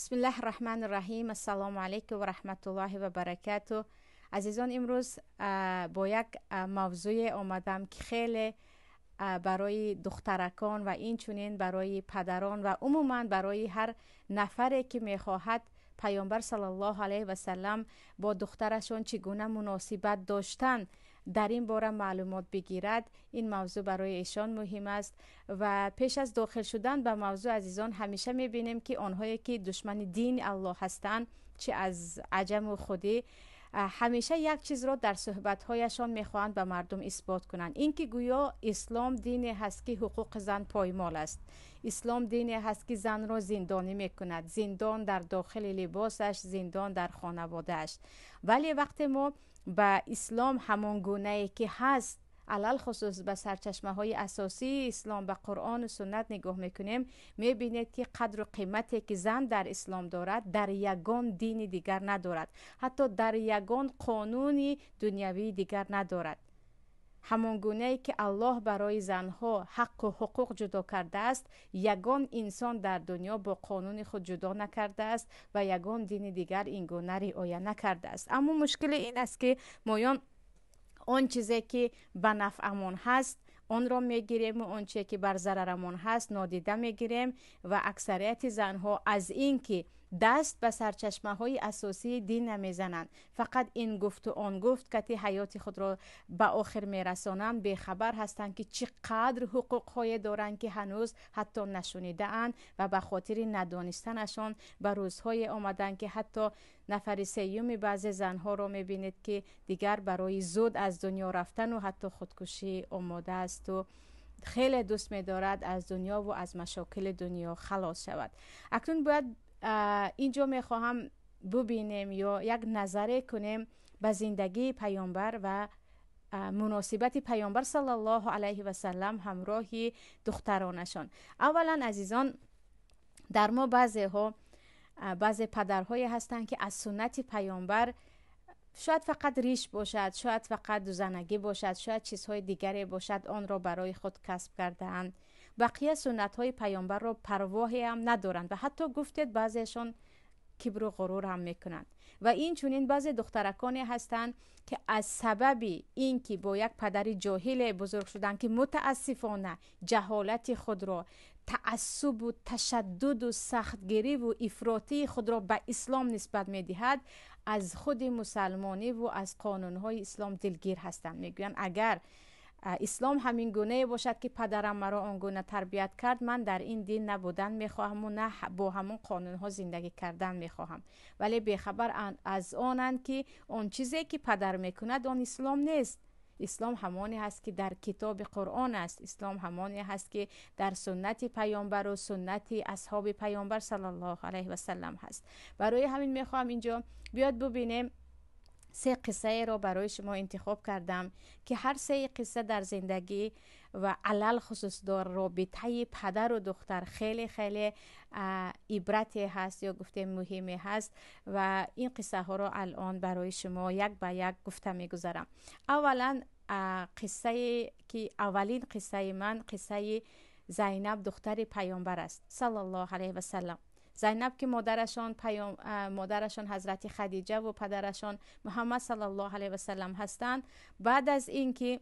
بسم الله الرحمن الرحیم. السلام علیکم و رحمت الله و برکاته. عزیزان، امروز با یک موضوع آمدم که خیلی برای دخترکان و این چونین برای پدران و عموما برای هر نفری که میخواهد پیامبر صلی الله علیه و سلم با دخترشون چگونه مناسبت داشتن در این باره معلومات بگیرد. این موضوع برای ایشان مهم است و پیش از داخل شدن به موضوع عزیزان همیشه میبینیم که آنهایی که دشمن دین الله هستند، چه از عجم و خودی، همیشه یک چیز را در صحبت‌هایشان میخواهند به مردم اثبات کنند، اینکه گویا اسلام دینی هست که حقوق زن پایمال است. اسلام دینی هست که زن را زندانی میکند، زندان در داخل لباسش، زندان در خانوادهش. ولی وقتی ما به اسلام همان گونه‌ای که هست، علل خصوص به سرچشمه های اساسی اسلام به قرآن و سنت نگاه میکنیم، میبینید که قدر و قیمتی که زن در اسلام دارد در یگان دین دیگر ندارد، حتی در یگان قانون دنیوی دیگر ندارد. همان گونه‌ای که الله برای زنها حق و حقوق جدا کرده است، یگان انسان در دنیا با قانون خود جدا نکرده است و یگان دین دیگر این گونه رعایت نکرده است. اما مشکل این است که مایان آن چیزی که به نفعمون هست آن را میگیریم و آن چیزی که بر ضررمون هست نادیده میگیریم و اکثریت زنها از این که دست به سرچشمه های اساسی دین نمیزنند، فقط این گفت و آن گفت که حیات خود را به آخر میرسانند، بیخبر هستند که چقدر حقوق های دارند که هنوز حتی نشنیده اند و به خاطر ندانستنشان به روزهای آمدن که حتی نفر سیوم بعضی زنها را میبینید که دیگر برای زود از دنیا رفتن و حتی خودکشی آماده است و خیلی دوست می‌دارد از دنیا و از مشاکل دنیا خلاص شود. اکنون باید اینجا میخواهم ببینیم یا یک نظره کنیم به زندگی پیامبر و مناسبت پیامبر صلی الله علیه و سلم همراهی دخترانشان. اولا عزیزان، در ما بعضی پدرهای هستند که از سنت پیامبر شاید فقط ریش باشد، شاید فقط دوزنگی باشد، شاید چیزهای دیگری باشد، آن را برای خود کسب کرده‌اند. بقیه سنت های پیامبر را پرواهی هم ندارند و حتی گفتید بعضیشان کبر و غرور هم میکنند. و این چونین بعضی دخترکانی هستند که از سبب اینکه با یک پدر جاهل بزرگ شدن که متاسفانه جهالت خود را، تعصب و تشدد و سختگیری و افراطی خود را به اسلام نسبت میدهد، از خود مسلمانی و از قانونهای اسلام دلگیر هستند. میگویند اگر اسلام همین گونه باشد که پدرم مرا آنگونه تربیت کرد، من در این دین نبودن میخواهم و نه با همون قانون ها زندگی کردن میخواهم. ولی بیخبر از آنند که آن چیزی که پدر میکند آن اسلام نیست. اسلام همانی هست که در کتاب قرآن است، اسلام همانی هست که در سنت پیامبر و سنت اصحاب پیامبر صلی الله علیه و سلم هست. برای همین میخواهم اینجا بیاد ببینیم. 3 قصه را برای شما انتخاب کردم که هر 3 قصه در زندگی و علل خصوص در رابطه پدر و دختر خیلی خیلی عبرتی هست یا گفته مهمی هست و این قصه ها را الان برای شما یک به یک گفته میگذارم. اولا قصه که اولین قصه من قصه زینب دختر پیامبر است صلی الله علیه و سلم. زینب که مادرشان حضرت خدیجه و پدرشان محمد صلی الله علیه و سلم هستند، بعد از اینکه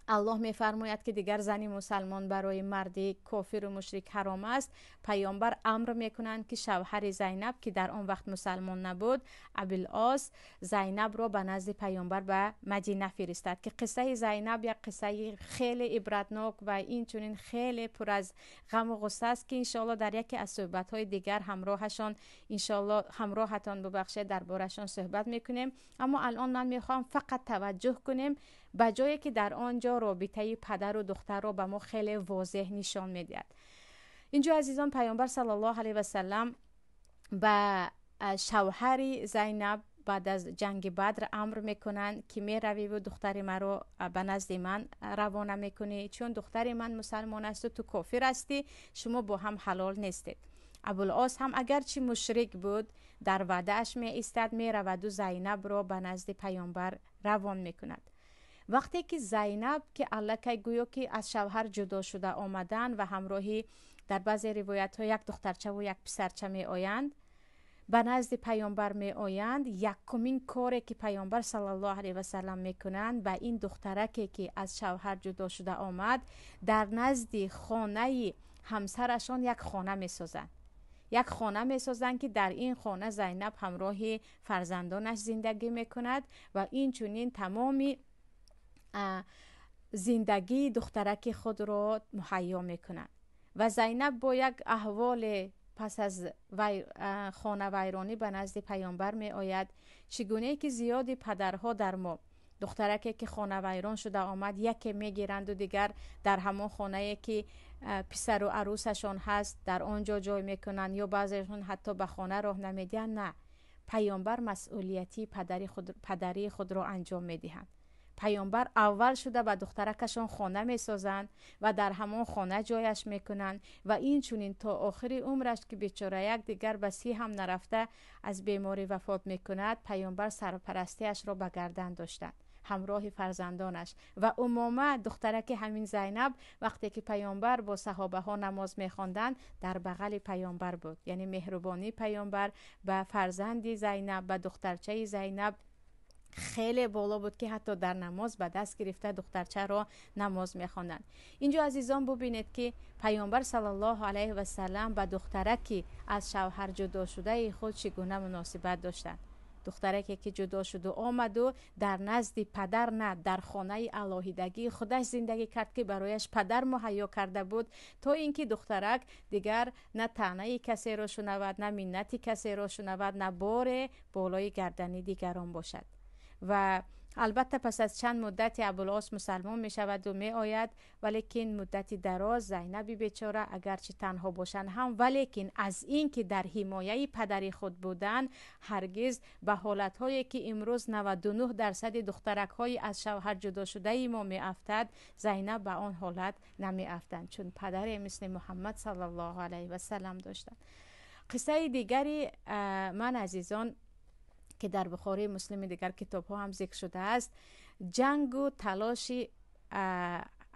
الله میفرماید که دیگر زنی مسلمان برای مردی کافر و مشرک حرام است، پیامبر امر میکنند که شوهر زینب که در آن وقت مسلمان نبود، ابوالعاص، زینب را به نزد پیامبر به مدینه فرستد. که قصه زینب یک قصه خیلی عبرتناک و این چنین خیلی پر از غم و غصه است که انشاءالله در یکی از صحبت‌های دیگر همراهشان انشاءالله همراهتان ببخشید دربارشان صحبت میکنیم. اما الان من میخوام فقط توجه کنیم به جایی که در آنجا رابطه پدر و دختر را به ما خیلی واضح نشان میدهد. اینجا عزیزان پیامبر صلی الله علیه و سلم به شوهر زینب بعد از جنگ بدر امر میکنند که می روی و دختر مرا به نزد من روانه میکنی، چون دختر من مسلمان است و تو کافر هستی، شما با هم حلال نیستید. ابوالعاص هم اگرچه مشرک بود در وعده‌اش می ایستد، می رود و زینب را به نزد پیامبر روان میکند. وقتی که زینب که الکی گویا که از شوهر جدا شده آمدن و همراهی در بعضی روایت ها یک دخترچه و یک پسرچه می آیند، به نزد پیامبر می آیند، یکمین کاری که پیامبر صلی الله علیه و سلم میکنند به این دخترکی که از شوهر جدا شده آمد، در نزد خانه همسرشان یک خانه میسازند. یک خانه میسازند که در این خانه زینب همراه فرزندانش زندگی میکند و این چنین تمامی زندگی دخترک خود را مهیا میکند. و زینب با یک احوال پس از خانه ویرانی به نزد پیامبر می آید، چگونه که زیادی پدرها در ما دخترکی که خانه ویران شده آمد یکی میگیرند و دیگر در همون خانه که پسر و عروسشان هست در آنجا جای میکنند، یا بعضیشون حتی به خانه راه نمیدهند. نه، پیامبر مسئولیتی پدری خود را انجام میدهند. پیامبر اول شده به دخترکشان خانه میسازند و در همون خانه جایش میکنند و این چونین تا آخر عمرش که بیچاره یک دیگر بسی هم نرفته از بیماری وفات میکند، پیامبر سرپرستیش را به گردن داشتند همراه فرزندانش. و امامه دخترک همین زینب وقتی که پیامبر با صحابه ها نماز میخواندند در بغل پیامبر بود. یعنی مهربانی پیامبر به فرزندی زینب، به دخترچه زینب خیلی بالا بود که حتی در نماز به دست گرفته دخترچه را نماز میخواندند. اینجا عزیزان ببینید که پیامبر صلی الله علیه و سلم به دخترکی از شوهر جدا شده خود چگونه مناسبت داشتند. دخترکی که جدا شد و آمد و در نزد پدر، نه در خانه علاهیدگی خودش زندگی کرد که برایش پدر مهیا کرده بود، تا اینکه دخترک دیگر نه طعنه کسی را شنود، نه منت کسی را شنود، نه بار بالای گردنی دیگران باشد. و البته پس از چند مدت ابوالعاص مسلمان می شود و می آید، ولیکن مدتی دراز زینب بیچاره اگرچه تنها باشند هم، ولیکن از این که در حمایه پدری خود بودند هرگز به حالتهایی که امروز 99% دخترک های از شوهر جدا شده ما می افتد، زینب به آن حالت نمی افتند، چون پدری مثل محمد صلی الله علیه و سلم داشتند. قصه دیگری من عزیزان که در بخاری مسلم دیگر کتاب ها هم ذکر شده است، جنگ و تلاش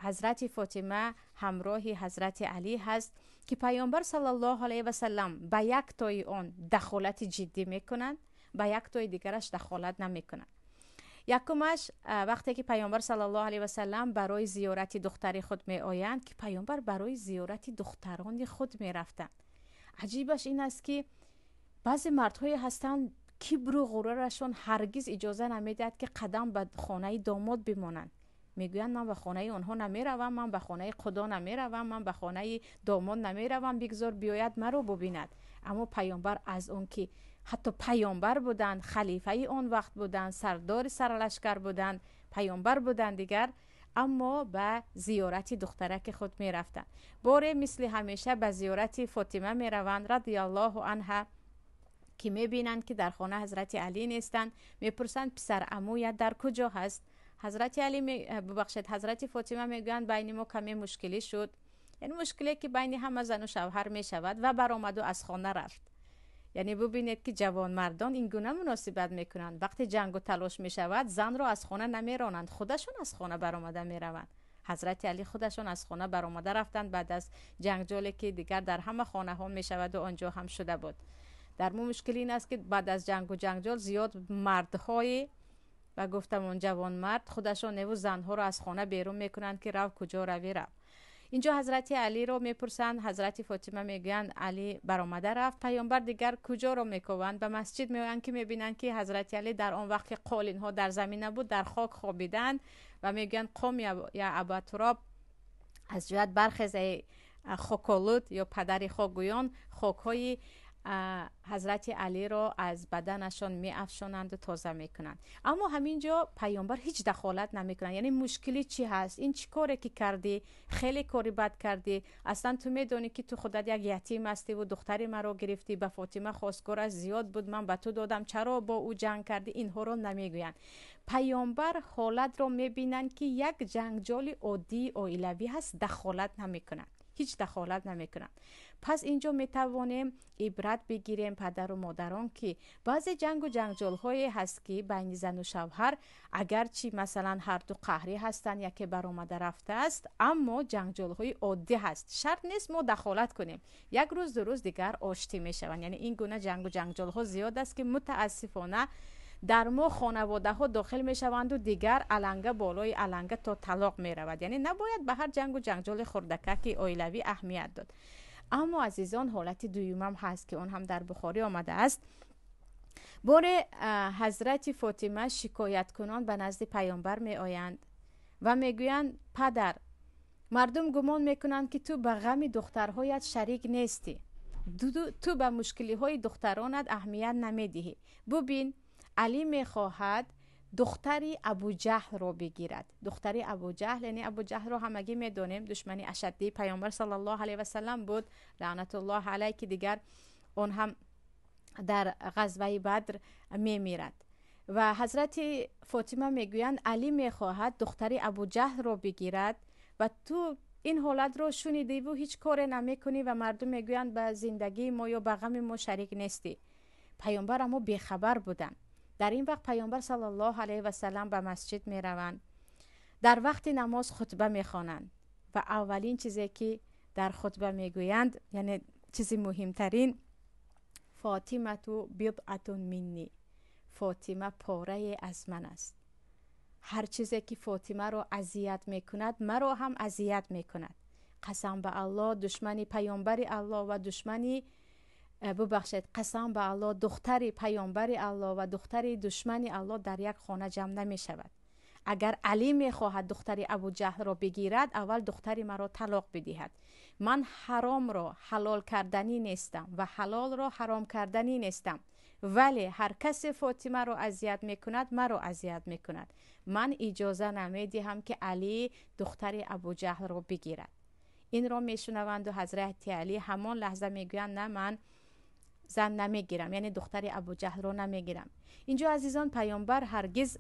حضرت فاطمه همراه حضرت علی هست که پیامبر صلی الله علیه و سلم به یک تای آن دخالت جدی میکنند، به یک تای دیگرش دخالت نمیکنند. یکمش وقتی که پیامبر صلی الله علیه و سلم برای زیارت دختری خود می آیند که پیامبر برای زیارت دختران خود می رفتند. عجیبش این است که بعضی مردهای هستند کبر و غرورشون هرگز اجازه نمیدهد که قدم به خانه داماد بمانند. میگویند من به خانه اونها نمیروم، من به خانه خدا نمیروم، من به خانه داماد نمیروم، بگذار بیاید مرا ببیند. اما پیامبر از اون که حتی پیامبر بودند، خلیفه اون وقت بودند، سردار سرلشکر بودند، پیامبر بودند دیگر، اما به زیارت دخترک خود میرفتند. باره مثل همیشه به زیارت فاطمه میروند رضی الله عنها که میبینند که در خانه حضرت علی نیستند. میپرسند پسر عمویت در کجا هست؟ حضرت علی حضرت فاطمه میگویند بین ما کمی مشکلی شد، یعنی مشکلی که بین هم زن و شوهر میشود و برآمد و از خانه رفت. یعنی ببینید که جوان مردان این گونه مناسبت میکنند، وقتی جنگ و تلاش میشود زن را از خانه نمیرانند، خودشون از خانه برآمده میروند. حضرت علی خودشون از خانه برآمده رفتند بعد از جنگجولی که دیگر در همه خانه ها میشود و آنجا هم شده بود. در مو مشکل این است که بعد از جنگ و جنگجال زیاد مردهای و گفتم اون جوان مرد خودشون و زنها رو از خانه بیرون میکنند که رو کجا روی رو. اینجا حضرت علی رو میپرسند، حضرت فاطمه میگن علی برآمده رفت. پیامبر دیگر کجا رو میکوند؟ به مسجد میآیند که میبینند که حضرت علی در آن وقت که قالین ها در زمین نبود در خاک خوابیدند و میگن قم یا ابا تراب، از جهت برخیز خاکالود یا پدر خاکگویان، خاکهای حضرت علی را از بدنشان می افشانند و تازه می کنند. اما همینجا پیامبر هیچ دخالت نمی کنند. یعنی مشکلی چی هست؟ این چی کاری که کردی؟ خیلی کاری بد کردی، اصلا تو میدونی که تو خودت یک یتیم هستی و دختری مرا گرفتی، به فاطمه خواستگارش زیاد بود، من به تو دادم، چرا با او جنگ کردی؟ اینها رو نمیگویند. پیامبر حالت رو میبینند که یک جنگجوی عادی اویلوی هست، دخالت نمی کنند. هیچ دخالت نمیکنند. پس اینجا میتوانیم عبرت بگیریم پدر و مادران که بعضی جنگ و جنجال هست که بین زن و شوهر اگرچه مثلا هر دو قهری هستند، یکی برآمده رفته است، اما جنجال های عادی هست. شرط نیست ما دخالت کنیم، یک روز دو روز دیگر آشتی میشوند. یعنی این گونه جنگ و جنجال ها زیاد است که متاسفانه در ما خانواده ها داخل می شوند و دیگر علنگه بالای علنگه تا طلاق می رود. یعنی نباید به هر جنگ و جنجال خردکک اویلوی اهمیت داد. اما عزیزان حالت دویمم هست که اون هم در بخاری آمده است. بار حضرت فاطمه شکایت کنان به نزد پیامبر می آیند و می گویند پدر، مردم گمان می کنند که تو به غم دخترهایت شریک نیستی، تو به مشکلی های دخترانت اهمیت نمی دهی. ببین علی می خواهد دختری ابو جهل رو بگیرد. دختری ابو جهل، یعنی ابو جهل رو همگی می دانیم دشمنی اشدی پیامبر صلی الله علیه و سلم بود، لعنت الله علیه، که دیگر اون هم در غزوه بدر می میرد. و حضرت فاطمه می گویند علی می خواهد دختری ابو جهل رو بگیرد و تو این حالت رو شنیدی و هیچ کار نمی کنی و مردم می گویند به زندگی ما یا به غم ما شریک نیستی. پیامبر اما بیخبر بودن. در این وقت پیامبر صلی الله علیه و سلم به مسجد می روند. در وقت نماز خطبه می خوانند و اولین چیزی که در خطبه می گویند، یعنی چیزی مهمترین، فاطمه تو بضعة منی، فاطمه پاره از من است. هر چیزی که فاطمه رو اذیت می کند مرا هم اذیت می کند. قسم به الله دشمنی پیامبر الله و دشمنی قسم به الله دختری پیامبر الله و دختری دشمنی الله در یک خانه جمع نمی شود. اگر علی می خواهد دختری ابو جهل را بگیرد، اول دختری مرا طلاق بدهد. من حرام را حلال کردنی نیستم و حلال را حرام کردنی نیستم، ولی هر کس فاطمه را اذیت می کند مرا اذیت می کند. من اجازه نمی دهم که علی دختری ابو جهل را بگیرد. این را می شنوند و حضرت علی همان لحظه می گویند نه، من زن نمیگیرم، یعنی دختری ابو جهل رو نمیگیرم. اینجا عزیزان پیامبر هرگز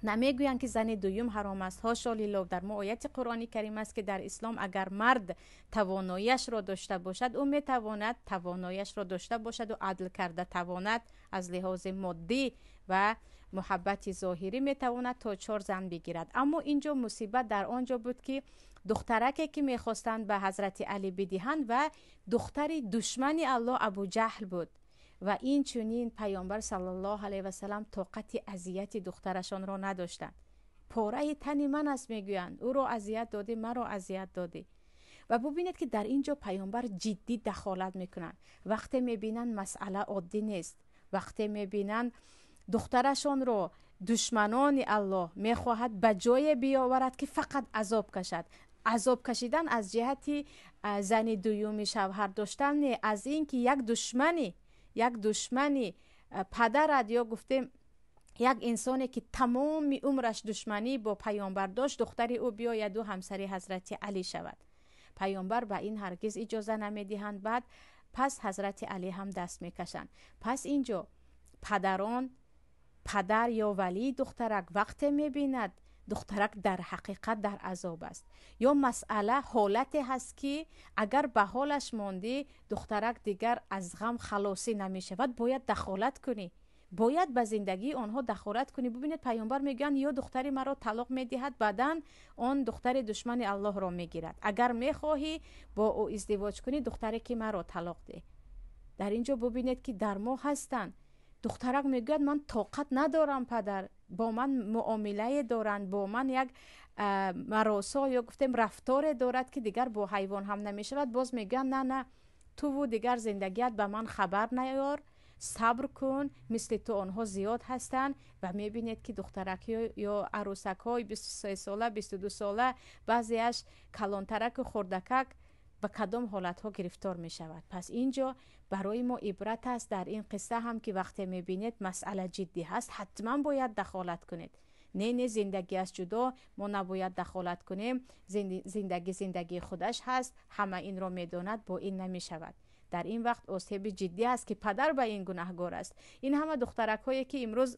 نمیگویند که زن دویم حرام است. هاشا لله. در ما آیت قرآنی کریم است که در اسلام اگر مرد تواناییش را داشته باشد، او میتواند تواناییش را داشته باشد و عدل کرده تواند از لحاظ مادی و محبت ظاهری میتواند تا 4 زن بگیرد. اما اینجا مصیبت در آنجا بود که دخترکی که میخواستند به حضرت علی بدهند و دختری دشمنی الله ابو جهل بود و این چنین پیامبر صلی الله علیه و سلم طاقت اذیت دخترشان را نداشتند. پاره تن من است میگویند، او را اذیت دادی، مرا اذیت دادی. و ببینید که در اینجا پیامبر جدی دخالت میکنند. وقتی میبینند مسئله عادی نیست، وقتی میبینند دخترشان را دشمنان الله میخواهد به جای بیاورد که فقط عذاب کشد. عذاب کشیدن از جهتی زن دومی شوهر داشتن نه، از این که یک دشمنی پدرت یا گفتیم یک انسانی که تمام عمرش دشمنی با پیامبر داشت، دختری او بیاید و همسری حضرت علی شود. پیامبر به این هرگز اجازه نمیدهند. بعد پس حضرت علی هم دست میکشند. پس اینجا پدر یا ولی دخترک وقتی میبیند دخترک در حقیقت در عذاب است، یا مسئله حالتی هست که اگر به حالش ماندی دخترک دیگر از غم خلاصی نمی شود، باید دخالت کنی، باید به زندگی آنها دخالت کنی. ببینید پیامبر میگن یا دختری مرا طلاق میدهد، بعدن آن دختر دشمن الله را میگیرد. اگر میخواهی با او ازدواج کنی، دختری که مرا طلاق ده. در اینجا ببینید که در ما هستند دخترک میگوید من طاقت ندارم، پدر با من معامله دارند، با من یک مراسا یا گفتیم رفتار دارد که دیگر با حیوان هم نمیشود. باز میگن نه تو و دیگر زندگیت به من خبر نیار، صبر کن، مثل تو آنها زیاد هستند. و میبینید که دخترک یا عروسک های 23 ساله 22 ساله بعضیش کلانترک و خردکک به کدام حالت ها گرفتار می شود. پس اینجا برای ما عبرت است در این قصه هم که وقتی می بینید مسئله جدی هست حتما باید دخالت کنید. نه زندگی از جدا، ما نباید دخالت کنیم. زندگی خودش هست، همه این را می داند، با این نمی شود. در این وقت آسیب جدی است که پدر به این گناهگار است. این همه دخترک هایی که امروز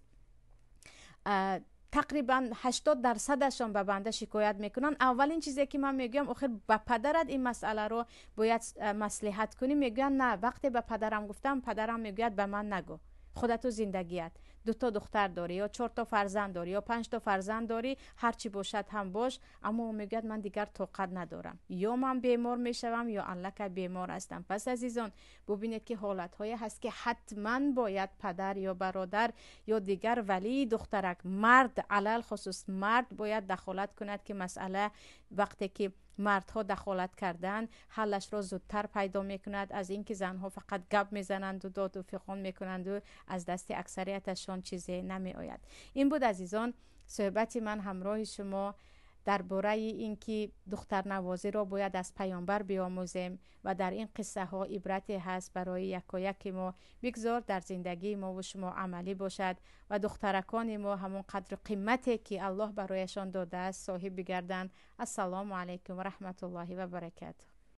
تقریبا 80% به بنده شکایت میکنن. اولین چیزی که من میگم آخر به پدرت این مسئله رو باید مصلحت کنی. میگن نه، وقتی به پدرم گفتم پدرم میگوید به من نگو، خودت و زندگیت، 2 دختر داری یا 4 فرزند داری یا 5 فرزند داری، هر چی باشد هم باش، اما میگه من دیگر طاقت ندارم، یا من بیمار میشوم یا الک بیمار هستم. پس عزیزان ببینید که حالت های هست که حتما باید پدر یا برادر یا دیگر ولی دخترک، مرد علل خصوص مرد باید دخالت کند که مسئله وقتی که مردها دخالت کردن حلش را زودتر پیدا میکند، از اینکه زنها فقط گپ میزنند و داد و فغان میکنند و از دست اکثریتشان چیزی نمی آید. این بود عزیزان صحبت من همراه شما درباره اینکه دختر نوازی را باید از پیامبر بیاموزیم و در این قصه ها عبرتی هست برای یکایک ما. بگذار در زندگی ما و شما عملی باشد و دخترکان ما همون قدر قیمتی که الله برایشان داده است صاحب بگردند. السلام علیکم و رحمت الله و برکاته.